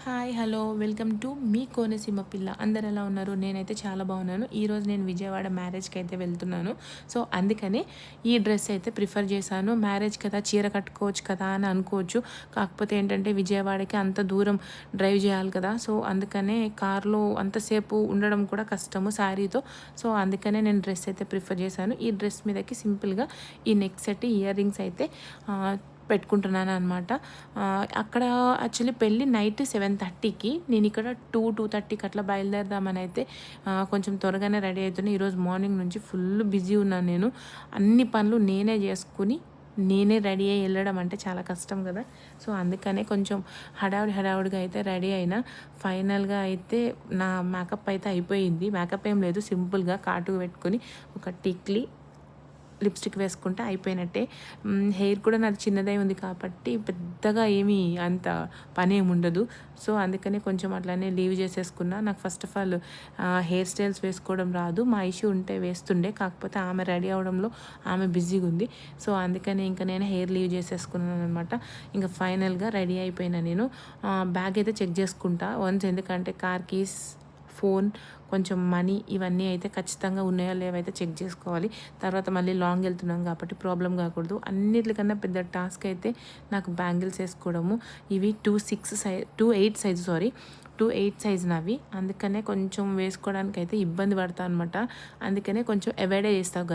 Hi hello welcome to me Konaseema పిల్ల. అందరు ఎలా ఉన్నారు? నేనైతే చాలా బాగున్నాను. ఈరోజు నేను విజయవాడ మ్యారేజ్కి అయితే వెళ్తున్నాను. సో అందుకని ఈ డ్రెస్ అయితే ప్రిఫర్ చేశాను. మ్యారేజ్ కదా, చీర కట్టుకోవచ్చు కదా అని అనుకోవచ్చు. కాకపోతే ఏంటంటే విజయవాడకి అంత దూరం డ్రైవ్ చేయాలి కదా. సో అందుకనే కార్లో అంతసేపు ఉండడం కూడా కష్టము శారీతో. సో అందుకనే నేను డ్రెస్ అయితే ప్రిఫర్ చేశాను. ఈ డ్రెస్ మీదకి సింపుల్గా ఈ నెక్ సెట్, ఇయర్ రింగ్స్ అయితే పెట్టుకుంటున్నాను అనమాట. అక్కడ యాక్చువల్లీ పెళ్ళి నైట్ 7:30కి, నేను ఇక్కడ 2:30కి అట్లా బయలుదేరదామని అయితే కొంచెం త్వరగానే రెడీ అవుతున్నాను. ఈరోజు మార్నింగ్ నుంచి ఫుల్ బిజీ ఉన్నాను. నేను అన్ని పనులు నేనే చేసుకుని నేనే రెడీ అయ్యి వెళ్ళడం అంటే చాలా కష్టం కదా. సో అందుకనే కొంచెం హడావుడిగా అయితే రెడీ అయినా. ఫైనల్గా అయితే నా మేకప్ అయితే అయిపోయింది. మేకప్ ఏం లేదు, సింపుల్గా కాటుకు పెట్టుకొని ఒక టిక్లీ లిప్స్టిక్ వేసుకుంటే అయిపోయినట్టే. హెయిర్ కూడా నాది చిన్నదై ఉంది కాబట్టి పెద్దగా ఏమీ అంత పని ఏమి ఉండదు. సో అందుకని కొంచెం అట్లానే లీవ్ చేసేసుకున్నా. నాకు first of all hair styles వేసుకోవడం రాదు. మా ఇష్యూ ఉంటే వేస్తుండే, కాకపోతే ఆమె రెడీ అవడంలో ఆమె బిజీగా ఉంది. సో అందుకని ఇంకా నేను హెయిర్ లీవ్ చేసేసుకున్నాను అనమాట. ఇంకా ఫైనల్గా రెడీ అయిపోయినా. నేను బ్యాగ్ అయితే చెక్ చేసుకుంటా వన్స్, ఎందుకంటే కార్ కీస్, ఫోన్, కొంచెం మనీ ఇవన్నీ అయితే ఖచ్చితంగా ఉన్నాయో లేవైతే చెక్ చేసుకోవాలి. తర్వాత మళ్ళీ లాంగ్ వెళ్తున్నాం కాబట్టి ప్రాబ్లం కాకూడదు. అన్నిటికన్నా పెద్ద టాస్క్ అయితే నాకు బ్యాంగిల్స్ వేసుకోవడము. ఇవి 2.8 సైజు నావి. అందుకనే కొంచెం వేసుకోవడానికి అయితే ఇబ్బంది పడతా అనమాట. అందుకనే కొంచెం అవాయిడే చేస్తాను.